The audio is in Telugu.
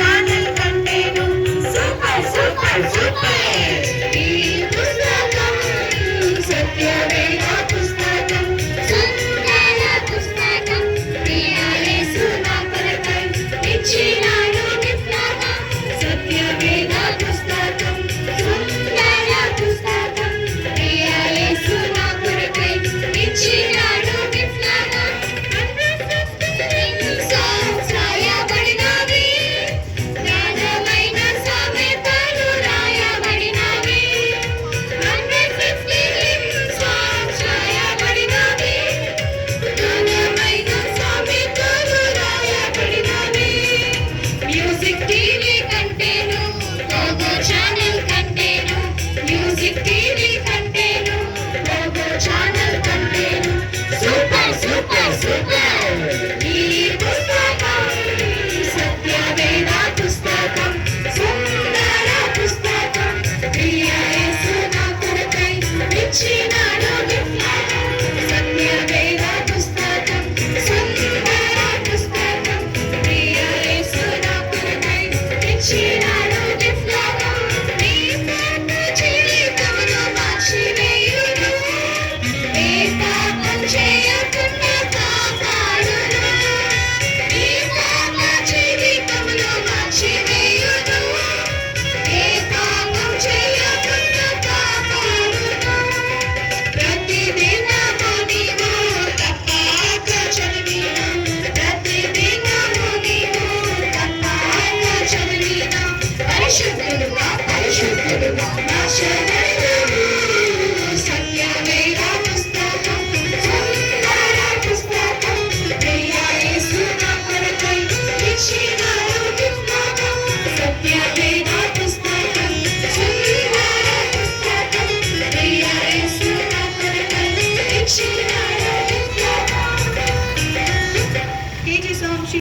ఛానల్ కంటేను సూపర్ సూపర్ సూపర్. ఈ పుస్తకం సత్యవేద పుస్తకం, సుందర పుస్తకం, ప్రియ యేసు నా కొరకై ఇచ్చినాడు విప్లవం. సత్యవేద పుస్తకం, సుందర పుస్తకం, ప్రియ యేసు నా కొరకై ఇచ్చినాడు విప్లవం. రాయబడినవి జ్ఞానమైన సామెతలు రాయబడినవి. 150 songs రాయబడినవి జ్ఞానమైన సామెతలు రాయబడినవి. మ్యూజిక్ టీవీ కంటేను లోగో ఛానల్ కంటేను, మ్యూజిక్ టీవీ కంటేను లోగో ఛానల్ కంటేను సూపర్ సూపర్ సూపర్. ఈ పుస్తకం సత్యవేద పుస్తకం, సుందర పుస్తకం, ప్రియ యేసు నా కొరకై ఇచ్చినాడు విప్లవం. సత్యవేద పుస్తకం, సుందర పుస్తకం, ప్రియ యేసు నా కొరకై ఇచ్చినాడు విప్లవం. నీ పాప జీవితమును మార్చివేయును, ఏ పాపం చేయకుండా కాపాడును. నీ పాప జీవితమును మార్చివేయును, ఏ పాపం చేయకుండా కాపాడును. ప్రతిదినము నీవు తప్పక చదివిన, ప్రతిదినము నీవు తప్పక చదివిన, పరిశుద్ధుడుగా పరిశుద్ధుడుగా నా శరణు